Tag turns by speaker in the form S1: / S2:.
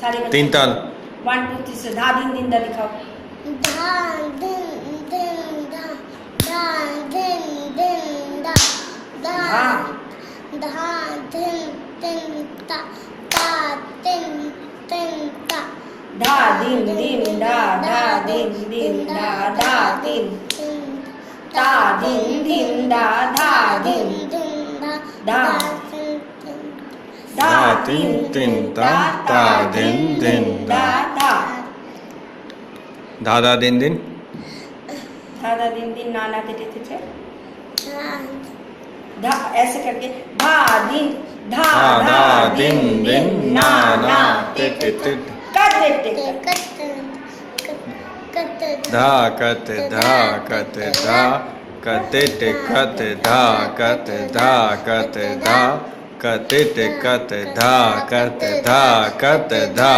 S1: सारे बच्चे
S2: 3 ताल
S1: 1 2 3 से धा दिन दिन दा दिखाओ।
S3: धा दिन दिन धा धा दिन दिन धा धा धा दिन दिन ता ता दिन दिन ता
S1: धा दिन दिन दा धा दिन दिन दा धा दिन ता दिन दिन दा धा दिन दा धा दिन दिन दा ता दिन दिन दा धा
S2: दादा दिन दिन
S1: दादा दिन दिन नाना तेटे तेटे धा ऐसे करके धा दिन धा धा दिन दिन नाना तेटे तेटे
S2: धा कते धा कते धा कते टे कते धा कते धा कते धा कते टे कते धा कते धा कते धा